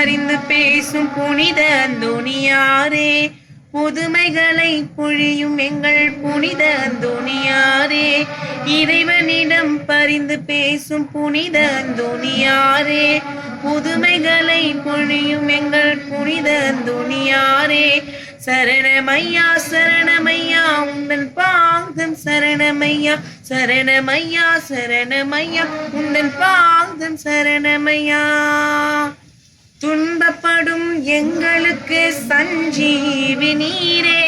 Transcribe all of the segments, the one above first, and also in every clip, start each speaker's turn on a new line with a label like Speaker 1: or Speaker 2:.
Speaker 1: பரிந்து பேசும் புனித அந்தோணியாரே, புதுமைகளை பொழியும் எங்கள் புனித அந்தோணியாரே, இறைவனிடம் பரிந்து பேசும் புனித அந்தோணியாரே, புதுமைகளை பொழியும் எங்கள் புனித அந்தோணியாரே, சரணமையா சரணமையா உந்தன் பாதம் சரணமையா, சரணமையா சரணமையா உந்தன் பாதம் சரணமையா. துன்பப்படும் எங்களுக்கு சஞ்சீவி நீரே,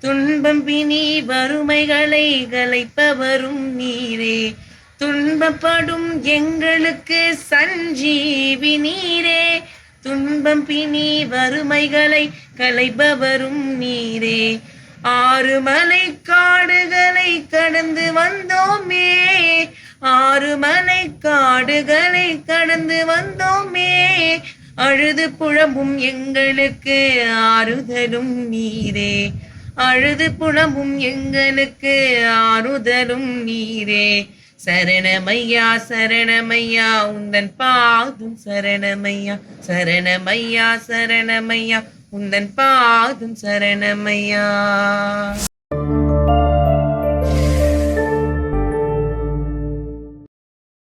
Speaker 1: துன்பம் பிணி வறுமைகளை களைப்பவரும் நீரே, துன்பப்படும் எங்களுக்கு சஞ்சீவி நீரே, துன்பம் பிணி வறுமைகளை களைப்பவரும் நீரே. ஆறு மலை காடுகளை கடந்து வந்தோமே, ஆறு மலை காடுகளை கடந்து வந்தோமே, அழுது புலம்பும் எங்களுக்கு ஆறுதலும் நீரே, அழுது புலம்பும் எங்களுக்கு ஆறுதலும் நீரே. சரணமையா சரணமையா உந்தன் பாதம் சரணமையா, சரணமையா சரணமையா உந்தன் பாதம் சரணமையா.